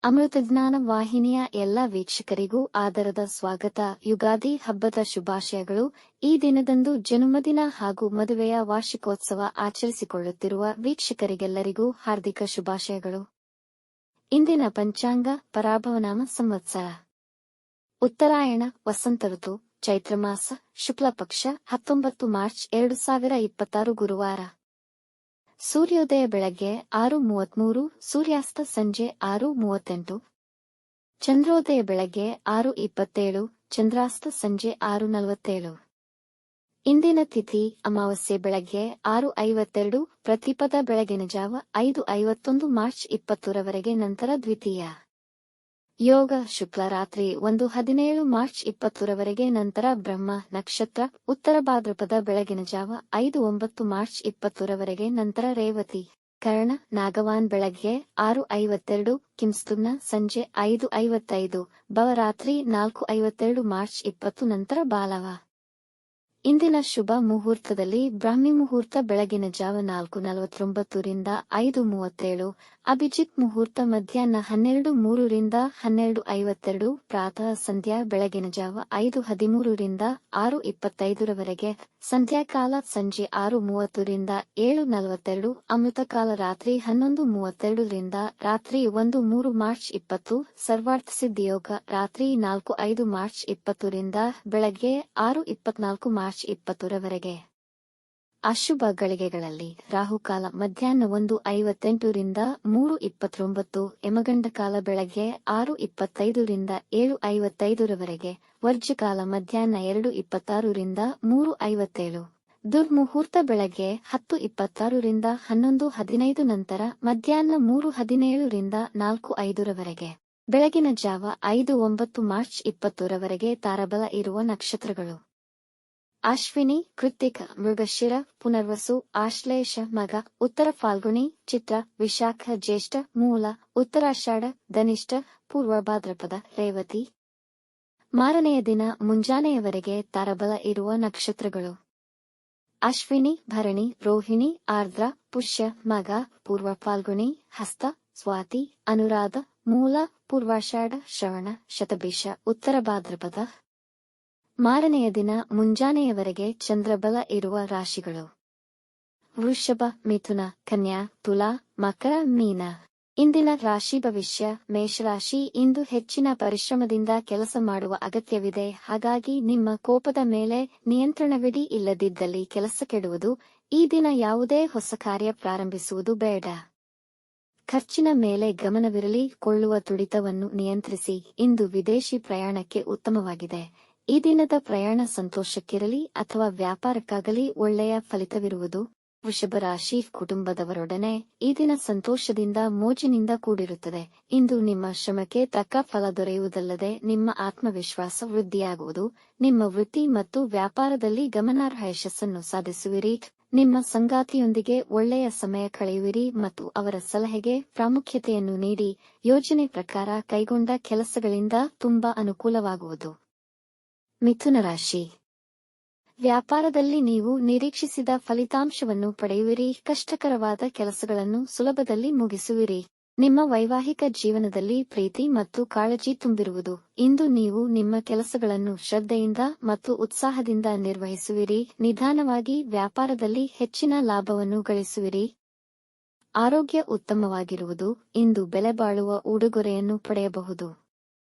ಅಮೃತಜ್ಞಾನ ವಾಹಿನಿಯ ಎಲ್ಲ ವೀಕ್ಷಕರಿಗೂ ಆದರದ ಸ್ವಾಗತ. ಯುಗಾದಿ ಹಬ್ಬದ ಶುಭಾಶಯಗಳು. ಈ ದಿನದಂದು ಜನ್ಮದಿನ ಹಾಗೂ ಮದುವೆಯ ವಾರ್ಷಿಕೋತ್ಸವ ಆಚರಿಸಿಕೊಳ್ಳುತ್ತಿರುವ ವೀಕ್ಷಕರಿಗೆಲ್ಲರಿಗೂ ಹಾರ್ದಿಕ ಶುಭಾಶಯಗಳು. ಇಂದಿನ ಪಂಚಾಂಗ ಪರಾಭವನಾಮ ಸಂವತ್ಸರ ಉತ್ತರಾಯಣ ವಸಂತ ಋತು ಚೈತ್ರ ಮಾಸ ಶುಕ್ಲ ಪಕ್ಷ 19 ಮಾರ್ಚ್ 2026 ಗುರುವಾರ. ಸೂರ್ಯೋದಯ ಬೆಳಗ್ಗೆ 6:33, ಸೂರ್ಯಾಸ್ತ ಸಂಜೆ 6:38. ಚಂದ್ರೋದಯ ಬೆಳಗ್ಗೆ 6:27, ಚಂದ್ರಾಸ್ತ ಸಂಜೆ 6:47. ಇಂದಿನ ತಿಥಿ ಅಮಾವಾಸ್ಯೆ ಬೆಳಗ್ಗೆ 6:52, ಪ್ರತಿಪದ ಬೆಳಗಿನ ಜಾವ 5:51 ಮಾರ್ಚ್ 20ರವರೆಗೆ, ನಂತರ ದ್ವಿತೀಯ. ಯೋಗ ಶುಕ್ಲ ರಾತ್ರಿ 1:17 ಮಾರ್ಚ್ 20ರವರೆಗೆ, ನಂತರ ಬ್ರಹ್ಮ ನಕ್ಷತ್ರ ಉತ್ತರ ಭಾದ್ರಪದ ಬೆಳಗಿನ ಜಾವ 5:09 ಮಾರ್ಚ್ 20ರವರೆಗೆ, ನಂತರ ರೇವತಿ ಕರ್ಣ ನಾಗವಾನ್ ಬೆಳಗ್ಗೆ 6:52, ಕಿಂಸ್ತುಮ್ನ ಸಂಜೆ 5:55, ಭವ ರಾತ್ರಿ 4:52 ಮಾರ್ಚ್ 20, ನಂತರ ಬಾಲವ. ಇಂದಿನ ಶುಭ ಮುಹೂರ್ತದಲ್ಲಿ ಬ್ರಾಹ್ಮಿ ಮುಹೂರ್ತ ಬೆಳಗಿನ ಜಾವ 4:49 ರಿಂದ 5:37, ಅಭಿಜಿತ್ ಮುಹೂರ್ತ ಮಧ್ಯಾಹ್ನ 12:03 ರಿಂದ 12:52, ಪ್ರಾತಃ ಸಂಧ್ಯಾ ಬೆಳಗಿನ ಜಾವ 5:13 ರಿಂದ 6:25ರವರೆಗೆ, ಸಂಧ್ಯಾಕಾಲ ಸಂಜೆ 6:30 ರಿಂದ 7:42, ಅಮೃತಕಾಲ ರಾತ್ರಿ 11:32 ರಿಂದ ರಾತ್ರಿ 1:03 ಮಾರ್ಚ್ 20, ಸರ್ವಾರ್ಥ ಸಿದ್ಧಿಯೋಗ ರಾತ್ರಿ 4:05 ಮಾರ್ಚ್ 20 ರಿಂದ ಬೆಳಗ್ಗೆ 6:24 ಮಾರ್ಚ್ 20ರವರೆಗೆ. ಅಶುಭ ಗಳಿಗೆಗಳಲ್ಲಿ ರಾಹುಕಾಲ ಮಧ್ಯಾಹ್ನ 1:58 ರಿಂದ 3:29, ಯಮಗಂಡಕಾಲ ಬೆಳಗ್ಗೆ 6:25 ರಿಂದ 7:55ರವರೆಗೆ, ವರ್ಜ್ಯಕಾಲ ಮಧ್ಯಾಹ್ನ 2:26 ರಿಂದ 3:57, ದುರ್ಮುಹೂರ್ತ ಬೆಳಗ್ಗೆ 10:26 ರಿಂದ 11:15, ನಂತರ ಮಧ್ಯಾಹ್ನ 3:17 ರಿಂದ 4:05ರವರೆಗೆ, ಬೆಳಗಿನ ಜಾವ 5:09 ಮಾರ್ಚ್ 20ರವರೆಗೆ. ತಾರಬಲ ಇರುವ ನಕ್ಷತ್ರಗಳು: ಅಶ್ವಿನಿ, ಕೃತ್ತಿಕ, ಮೃಗಶಿರ, ಪುನರ್ವಸು, ಆಶ್ಲೇಷ, ಮಗ, ಉತ್ತರ ಫಾಲ್ಗುಣಿ, ಚಿತ್ರ, ವಿಶಾಖ, ಜ್ಯೇಷ್ಠ, ಮೂಲ, ಉತ್ತರಾಷಾಢ, ಧನಿಷ್ಠ, ಪೂರ್ವ ಭಾದ್ರಪದ, ರೇವತಿ. ಮಾರನೆಯ ದಿನ ಮುಂಜಾನೆಯವರೆಗೆ ತಾರಬಲ ಇರುವ ನಕ್ಷತ್ರಗಳು: ಅಶ್ವಿನಿ, ಭರಣಿ, ರೋಹಿಣಿ, ಆರ್ದ್ರ, ಪುಷ್ಯ, ಮಗ, ಪೂರ್ವ ಫಾಲ್ಗುಣಿ, ಹಸ್ತ, ಸ್ವಾತಿ, ಅನುರಾಧ, ಮೂಲ, ಪೂರ್ವಾಷಾಢ, ಶ್ರವಣ, ಶತಭಿಷ, ಉತ್ತರ ಭಾದ್ರಪದ. ಮಾರನೆಯ ದಿನ ಮುಂಜಾನೆಯವರೆಗೆ ಚಂದ್ರಬಲ ಇರುವ ರಾಶಿಗಳು: ವೃಷಭ, ಮಿಥುನ, ಕನ್ಯಾ, ತುಲಾ, ಮಕರ, ಮೀನ. ಇಂದಿನ ರಾಶಿ ಭವಿಷ್ಯ: ಮೇಷರಾಶಿ, ಇಂದು ಹೆಚ್ಚಿನ ಪರಿಶ್ರಮದಿಂದ ಕೆಲಸ ಮಾಡುವ ಅಗತ್ಯವಿದೆ, ಹಾಗಾಗಿ ನಿಮ್ಮ ಕೋಪದ ಮೇಲೆ ನಿಯಂತ್ರಣವಿಡಿ, ಇಲ್ಲದಿದ್ದಲ್ಲಿ ಕೆಲಸ ಕೆಡುವುದು. ಈ ದಿನ ಯಾವುದೇ ಹೊಸ ಕಾರ್ಯ ಪ್ರಾರಂಭಿಸುವುದು ಬೇಡ. ಖರ್ಚಿನ ಮೇಲೆ ಗಮನವಿರಲಿ, ಕೊಳ್ಳುವ ತುಡಿತವನ್ನು ನಿಯಂತ್ರಿಸಿ. ಇಂದು ವಿದೇಶಿ ಪ್ರಯಾಣಕ್ಕೆ ಉತ್ತಮವಾಗಿದೆ. ಈ ದಿನದ ಪ್ರಯಾಣ ಸಂತೋಷಕ್ಕಿರಲಿ ಅಥವಾ ವ್ಯಾಪಾರಕ್ಕಾಗಲಿ ಒಳ್ಳೆಯ ಫಲಿತವಿರುವುದು. ವೃಷಭ ರಾಶಿ, ಕುಟುಂಬದವರೊಡನೆ ಈ ದಿನ ಸಂತೋಷದಿಂದ ಮೋಜಿನಿಂದ ಕೂಡಿರುತ್ತದೆ. ಇಂದು ನಿಮ್ಮ ಶ್ರಮಕ್ಕೆ ತಕ್ಕ ಫಲ ದೊರೆಯುವುದಲ್ಲದೆ ನಿಮ್ಮ ಆತ್ಮವಿಶ್ವಾಸ ವೃದ್ಧಿಯಾಗುವುದು. ನಿಮ್ಮ ವೃತ್ತಿ ಮತ್ತು ವ್ಯಾಪಾರದಲ್ಲಿ ಗಮನಾರ್ಹ ಯಶಸ್ಸನ್ನು ಸಾಧಿಸುವಿರಿ. ನಿಮ್ಮ ಸಂಗಾತಿಯೊಂದಿಗೆ ಒಳ್ಳೆಯ ಸಮಯ ಕಳೆಯುವಿರಿ ಮತ್ತು ಅವರ ಸಲಹೆಗೆ ಪ್ರಾಮುಖ್ಯತೆಯನ್ನು ನೀಡಿ ಯೋಜನೆ ಪ್ರಕಾರ ಕೈಗೊಂಡ ಕೆಲಸಗಳಿಂದ ತುಂಬಾ ಅನುಕೂಲವಾಗುವುದು. ಮಿಥುನ ರಾಶಿ, ವ್ಯಾಪಾರದಲ್ಲಿ ನೀವು ನಿರೀಕ್ಷಿಸಿದ ಫಲಿತಾಂಶವನ್ನು ಪಡೆಯುವಿರಿ. ಕಷ್ಟಕರವಾದ ಕೆಲಸಗಳನ್ನು ಸುಲಭದಲ್ಲಿ ಮುಗಿಸುವಿರಿ. ನಿಮ್ಮ ವೈವಾಹಿಕ ಜೀವನದಲ್ಲಿ ಪ್ರೀತಿ ಮತ್ತು ಕಾಳಜಿ ತುಂಬಿರುವುದು. ಇಂದು ನೀವು ನಿಮ್ಮ ಕೆಲಸಗಳನ್ನು ಶ್ರದ್ಧೆಯಿಂದ ಮತ್ತು ಉತ್ಸಾಹದಿಂದ ನಿರ್ವಹಿಸುವಿರಿ. ನಿಧಾನವಾಗಿ ವ್ಯಾಪಾರದಲ್ಲಿ ಹೆಚ್ಚಿನ ಲಾಭವನ್ನು ಗಳಿಸುವಿರಿ. ಆರೋಗ್ಯ ಉತ್ತಮವಾಗಿರುವುದು. ಇಂದು ಬೆಲೆಬಾಳುವ ಉಡುಗೊರೆಯನ್ನು ಪಡೆಯಬಹುದು.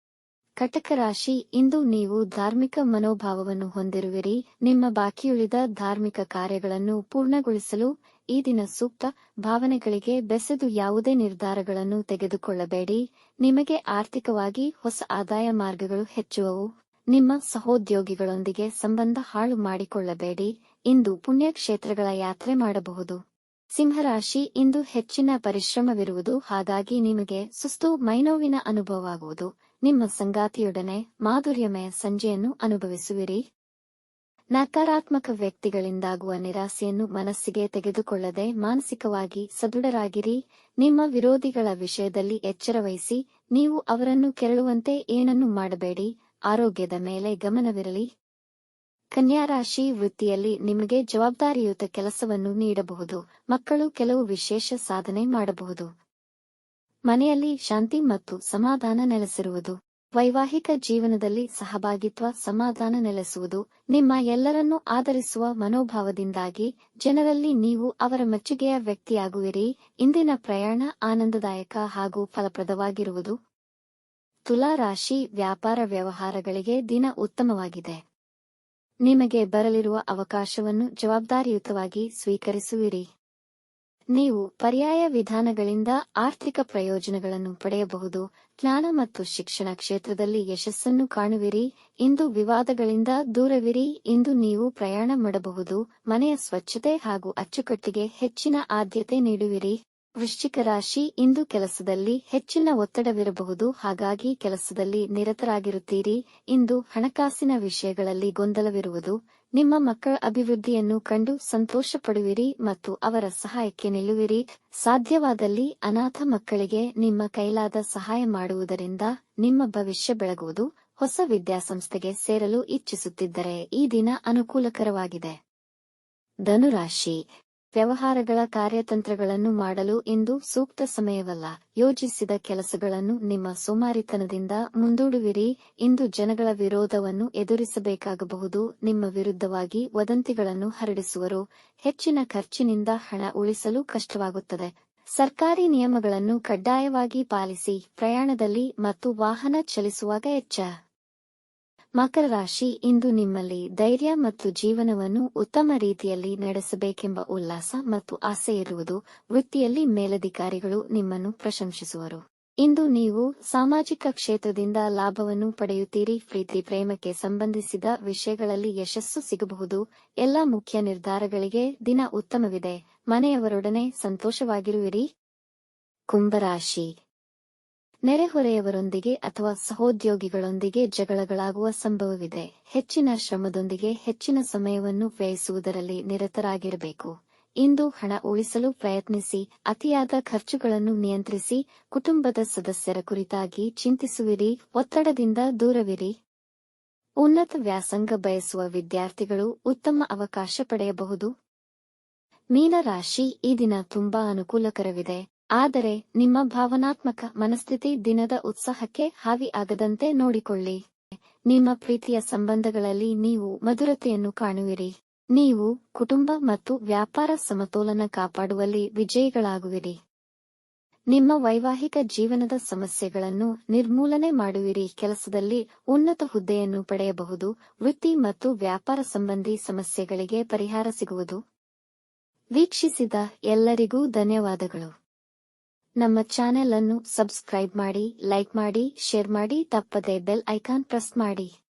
ಕಟಕ ರಾಶಿ, ಇಂದು ನೀವು ಧಾರ್ಮಿಕ ಮನೋಭಾವವನ್ನು ಹೊಂದಿರುವಿರಿ. ನಿಮ್ಮ ಬಾಕಿಯುಳಿದ ಧಾರ್ಮಿಕ ಕಾರ್ಯಗಳನ್ನು ಪೂರ್ಣಗೊಳಿಸಲು ಈ ದಿನ ಸೂಕ್ತ. ಭಾವನೆಗಳಿಗೆ ಬೆಸೆದು ಯಾವುದೇ ನಿರ್ಧಾರಗಳನ್ನು ತೆಗೆದುಕೊಳ್ಳಬೇಡಿ. ನಿಮಗೆ ಆರ್ಥಿಕವಾಗಿ ಹೊಸ ಆದಾಯ ಮಾರ್ಗಗಳು ಹೆಚ್ಚುವವು. ನಿಮ್ಮ ಸಹೋದ್ಯೋಗಿಗಳೊಂದಿಗೆ ಸಂಬಂಧ ಹಾಳು ಮಾಡಿಕೊಳ್ಳಬೇಡಿ. ಇಂದು ಪುಣ್ಯಕ್ಷೇತ್ರಗಳ ಯಾತ್ರೆ ಮಾಡಬಹುದು. ಸಿಂಹರಾಶಿ, ಇಂದು ಹೆಚ್ಚಿನ ಪರಿಶ್ರಮವಿರುವುದು, ಹಾಗಾಗಿ ನಿಮಗೆ ಸುಸ್ತು ಮೈನೋವಿನ ಅನುಭವವಾಗುವುದು. ನಿಮ್ಮ ಸಂಗಾತಿಯೊಡನೆ ಮಾಧುರ್ಯಮಯ ಸಂಜೆಯನ್ನು ಅನುಭವಿಸುವಿರಿ. ನಕಾರಾತ್ಮಕ ವ್ಯಕ್ತಿಗಳಿಂದಾಗುವ ನಿರಾಸೆಯನ್ನು ಮನಸ್ಸಿಗೆ ತೆಗೆದುಕೊಳ್ಳದೆ ಮಾನಸಿಕವಾಗಿ ಸದೃಢರಾಗಿರಿ. ನಿಮ್ಮ ವಿರೋಧಿಗಳ ವಿಷಯದಲ್ಲಿ ಎಚ್ಚರವಹಿಸಿ. ನೀವು ಅವರನ್ನು ಕೆರಳುವಂತೆ ಏನನ್ನೂ ಮಾಡಬೇಡಿ. ಆರೋಗ್ಯದ ಮೇಲೆ ಗಮನವಿರಲಿ. ಕನ್ಯಾ ರಾಶಿ, ವೃತ್ತಿಯಲ್ಲಿ ನಿಮಗೆ ಜವಾಬ್ದಾರಿಯುತ ಕೆಲಸವನ್ನು ನೀಡಬಹುದು. ಮಕ್ಕಳು ಕೆಲವು ವಿಶೇಷ ಸಾಧನೆ ಮಾಡಬಹುದು. ಮನೆಯಲ್ಲಿ ಶಾಂತಿ ಮತ್ತು ಸಮಾಧಾನ ನೆಲೆಸಿರುವುದು. ವೈವಾಹಿಕ ಜೀವನದಲ್ಲಿ ಸಹಭಾಗಿತ್ವ ಸಮಾಧಾನ ನೆಲೆಸುವುದು. ನಿಮ್ಮ ಎಲ್ಲರನ್ನೂ ಆದರಿಸುವ ಮನೋಭಾವದಿಂದಾಗಿ ಜನರಲ್ಲಿ ನೀವು ಅವರ ಮೆಚ್ಚುಗೆಯ ವ್ಯಕ್ತಿಯಾಗುವಿರಿ. ಇಂದಿನ ಪ್ರಯಾಣ ಆನಂದದಾಯಕ ಹಾಗೂ ಫಲಪ್ರದವಾಗಿರುವುದು. ತುಲಾ ರಾಶಿ, ವ್ಯಾಪಾರ ವ್ಯವಹಾರಗಳಿಗೆ ದಿನ ಉತ್ತಮವಾಗಿದೆ. ನಿಮಗೆ ಬರಲಿರುವ ಅವಕಾಶವನ್ನು ಜವಾಬ್ದಾರಿಯುತವಾಗಿ ಸ್ವೀಕರಿಸುವಿರಿ. ನೀವು ಪರ್ಯಾಯ ವಿಧಾನಗಳಿಂದ ಆರ್ಥಿಕ ಪ್ರಯೋಜನಗಳನ್ನು ಪಡೆಯಬಹುದು. ಜ್ಞಾನ ಮತ್ತು ಶಿಕ್ಷಣ ಕ್ಷೇತ್ರದಲ್ಲಿ ಯಶಸ್ಸನ್ನು ಕಾಣುವಿರಿ. ಇಂದು ವಿವಾದಗಳಿಂದ ದೂರವಿರಿ. ಇಂದು ನೀವು ಪ್ರಯಾಣ ಮಾಡಬಹುದು. ಮನೆಯ ಸ್ವಚ್ಛತೆ ಹಾಗೂ ಅಚ್ಚುಕಟ್ಟಿಗೆ ಹೆಚ್ಚಿನ ಆದ್ಯತೆ ನೀಡುವಿರಿ. ವೃಶ್ಚಿಕ ರಾಶಿ, ಇಂದು ಕೆಲಸದಲ್ಲಿ ಹೆಚ್ಚಿನ ಒತ್ತಡವಿರಬಹುದು, ಹಾಗಾಗಿ ಕೆಲಸದಲ್ಲಿ ನಿರತರಾಗಿರುತ್ತೀರಿ. ಇಂದು ಹಣಕಾಸಿನ ವಿಷಯಗಳಲ್ಲಿ ಗೊಂದಲವಿರುವುದು. ನಿಮ್ಮ ಮಕ್ಕಳ ಅಭಿವೃದ್ಧಿಯನ್ನು ಕಂಡು ಸಂತೋಷ ಪಡುವಿರಿ ಮತ್ತು ಅವರ ಸಹಾಯಕ್ಕೆ ನಿಲ್ಲುವಿರಿ. ಸಾಧ್ಯವಾದಲ್ಲಿ ಅನಾಥ ಮಕ್ಕಳಿಗೆ ನಿಮ್ಮ ಕೈಲಾದ ಸಹಾಯ ಮಾಡುವುದರಿಂದ ನಿಮ್ಮ ಭವಿಷ್ಯ ಬೆಳಗುವುದು. ಹೊಸ ವಿದ್ಯಾಸಂಸ್ಥೆಗೆ ಸೇರಲು ಇಚ್ಛಿಸುತ್ತಿದ್ದರೆ ಈ ದಿನ ಅನುಕೂಲಕರವಾಗಿದೆ. ಧನುರಾಶಿ, ವ್ಯವಹಾರಗಳ ಕಾರ್ಯತಂತ್ರಗಳನ್ನು ಮಾಡಲು ಇಂದು ಸೂಕ್ತ ಸಮಯವಲ್ಲ. ಯೋಜಿಸಿದ ಕೆಲಸಗಳನ್ನು ನಿಮ್ಮ ಸೋಮಾರಿತನದಿಂದ ಮುಂದೂಡುವಿರಿ. ಇಂದು ಜನಗಳ ವಿರೋಧವನ್ನು ಎದುರಿಸಬೇಕಾಗಬಹುದು. ನಿಮ್ಮ ವಿರುದ್ಧವಾಗಿ ವದಂತಿಗಳನ್ನು ಹರಡಿಸುವರು. ಹೆಚ್ಚಿನ ಖರ್ಚಿನಿಂದ ಹಣ ಉಳಿಸಲು ಕಷ್ಟವಾಗುತ್ತದೆ. ಸರ್ಕಾರಿ ನಿಯಮಗಳನ್ನು ಕಡ್ಡಾಯವಾಗಿ ಪಾಲಿಸಿ. ಪ್ರಯಾಣದಲ್ಲಿ ಮತ್ತು ವಾಹನ ಚಲಿಸುವಾಗ ಎಚ್ಚರ. ಮಕರ ರಾಶಿ, ಇಂದು ನಿಮ್ಮಲ್ಲಿ ಧೈರ್ಯ ಮತ್ತು ಜೀವನವನ್ನು ಉತ್ತಮ ರೀತಿಯಲ್ಲಿ ನಡೆಸಬೇಕೆಂಬ ಉಲ್ಲಾಸ ಮತ್ತು ಆಸೆ ಇರುವುದು. ವೃತ್ತಿಯಲ್ಲಿ ಮೇಲಧಿಕಾರಿಗಳು ನಿಮ್ಮನ್ನು ಪ್ರಶಂಸಿಸುವರು. ಇಂದು ನೀವು ಸಾಮಾಜಿಕ ಕ್ಷೇತ್ರದಿಂದ ಲಾಭವನ್ನು ಪಡೆಯುತ್ತೀರಿ. ಪ್ರೀತಿ ಪ್ರೇಮಕ್ಕೆ ಸಂಬಂಧಿಸಿದ ವಿಷಯಗಳಲ್ಲಿ ಯಶಸ್ಸು ಸಿಗಬಹುದು. ಎಲ್ಲ ಮುಖ್ಯ ನಿರ್ಧಾರಗಳಿಗೆ ದಿನ ಉತ್ತಮವಿದೆ. ಮನೆಯವರೊಡನೆ ಸಂತೋಷವಾಗಿರುವಿರಿ. ಕುಂಭರಾಶಿ, ನೆರೆಹೊರೆಯವರೊಂದಿಗೆ ಅಥವಾ ಸಹೋದ್ಯೋಗಿಗಳೊಂದಿಗೆ ಜಗಳಗಳಾಗುವ ಸಂಭವವಿದೆ. ಹೆಚ್ಚಿನ ಶ್ರಮದೊಂದಿಗೆ ಹೆಚ್ಚಿನ ಸಮಯವನ್ನು ವ್ಯಯಿಸುವುದರಲ್ಲಿ ನಿರತರಾಗಿರಬೇಕು. ಇಂದು ಹಣ ಉಳಿಸಲು ಪ್ರಯತ್ನಿಸಿ. ಅತಿಯಾದ ಖರ್ಚುಗಳನ್ನು ನಿಯಂತ್ರಿಸಿ. ಕುಟುಂಬದ ಸದಸ್ಯರ ಕುರಿತಾಗಿ ಚಿಂತಿಸುವಿರಿ. ಒತ್ತಡದಿಂದ ದೂರವಿರಿ. ಉನ್ನತ ವ್ಯಾಸಂಗ ಬಯಸುವ ವಿದ್ಯಾರ್ಥಿಗಳು ಉತ್ತಮ ಅವಕಾಶ ಪಡೆಯಬಹುದು. ಮೀನರಾಶಿ, ಈ ದಿನ ತುಂಬಾ ಅನುಕೂಲಕರವಿದೆ. ಆದರೆ ನಿಮ್ಮ ಭಾವನಾತ್ಮಕ ಮನಸ್ಥಿತಿ ದಿನದ ಉತ್ಸಾಹಕ್ಕೆ ಹಾವಿ ಆಗದಂತೆ ನೋಡಿಕೊಳ್ಳಿ. ನಿಮ್ಮ ಪ್ರೀತಿಯ ಸಂಬಂಧಗಳಲ್ಲಿ ನೀವು ಮಧುರತೆಯನ್ನು ಕಾಣುವಿರಿ. ನೀವು ಕುಟುಂಬ ಮತ್ತು ವ್ಯಾಪಾರ ಸಮತೋಲನ ಕಾಪಾಡುವಲ್ಲಿ ವಿಜಯಿಗಳಾಗುವಿರಿ. ನಿಮ್ಮ ವೈವಾಹಿಕ ಜೀವನದ ಸಮಸ್ಯೆಗಳನ್ನು ನಿರ್ಮೂಲನೆ ಮಾಡುವಿರಿ. ಕೆಲಸದಲ್ಲಿ ಉನ್ನತ ಹುದ್ದೆಯನ್ನು ಪಡೆಯಬಹುದು. ವೃತ್ತಿ ಮತ್ತು ವ್ಯಾಪಾರ ಸಂಬಂಧಿ ಸಮಸ್ಯೆಗಳಿಗೆ ಪರಿಹಾರ ಸಿಗುವುದು. ವೀಕ್ಷಿಸಿದ ಎಲ್ಲರಿಗೂ ಧನ್ಯವಾದಗಳು. ನಮ್ಮ ಚಾನೆಲ್ ಅನ್ನು ಸಬ್ಸ್ಕ್ರೈಬ್ ಮಾಡಿ, ಲೈಕ್ ಮಾಡಿ, ಶೇರ್ ಮಾಡಿ, ತಪ್ಪದೆ ಬೆಲ್ ಐಕಾನ್ ಪ್ರೆಸ್ ಮಾಡಿ.